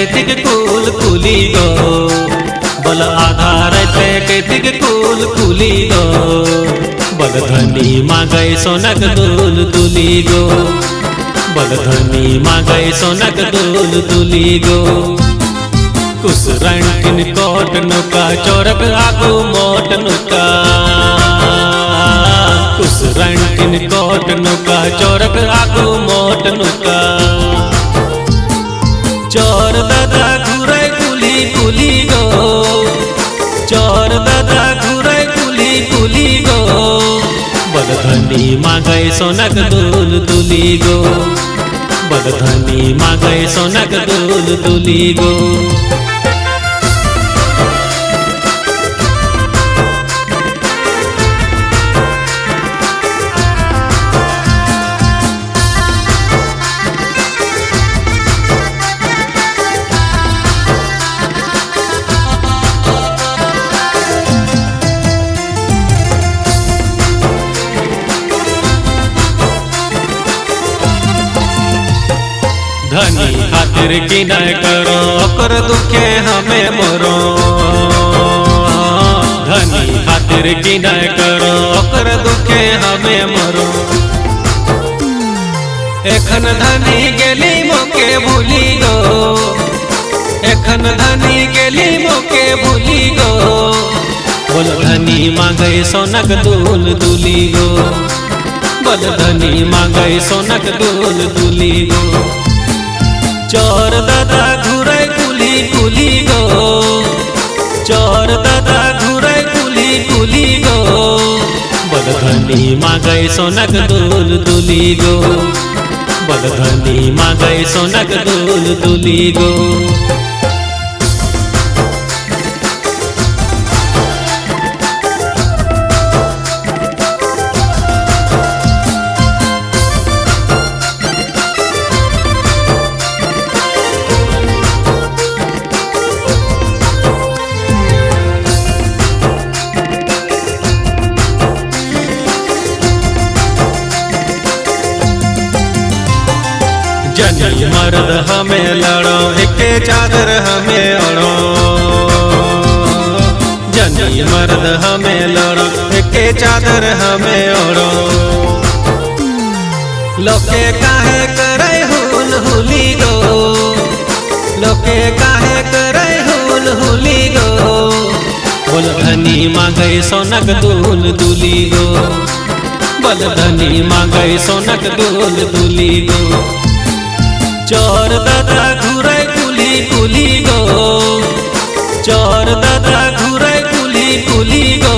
Cathay कुल कुली गो बल आधार कैथिक कुल कुली गो बल धनी मांगै सोनक दुल दुली गो बल धनी मांगै सोनक दुल दुली गो कुस रंटिन कोट नुका चोरक आगू मोट नुका कुस रंटिन कोट नुका चोरक आगू मोट नुका चोर दादा घुरे कुली कुली गो चोर दादा घुरे कुली कुली गो बल धनी मांगै सोनक दुल दुली गो बल धनी मांगै सोनक दुल दुली गो धनी खातिर की न करो ओकर दुखे हमें मोरो धनी खातिर की न करो ओकर दुखे हमें मोरो एखन धनी गेली मोके भूली गो एखन धनी गेली मोके भूली गो बोल धनी मांगै सोनक दुल दुली गो बोल धनी मांगै सोनक दुल दुली गो चोर दादा घुरे कुली कुली गो चोर दादा घुरे कुली कुली गो बल धनी मांगै सोनक दुल दुली गो बल धनी मांगै सोनक दुल दुली गो जनी मर्द हमें लड़ो एके चादर हमें ओढ़ो जनी मर्द हमें लड़ो एके चादर हमें ओढ़ो लोके काहे करे हुल हुली गो लोके काहे करे हुल हुली गो बोल धनी मांगै सोनक दुल दुली गो बोल धनी मांगै सोनक दुल दुली गो चोर दादा घुरे कुली कुली गो चोर दादा घुरे कुली कुली गो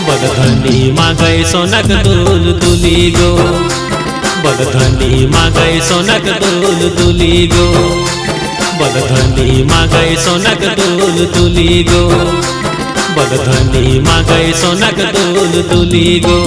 बल धनी मांगै सोनक दुल दुली गो बल धनी मांगै सोनक दुल दुली गो बल धनी मांगै सोनक दुल दुली गो बल धनी मांगै सोनक दुल दुली गो।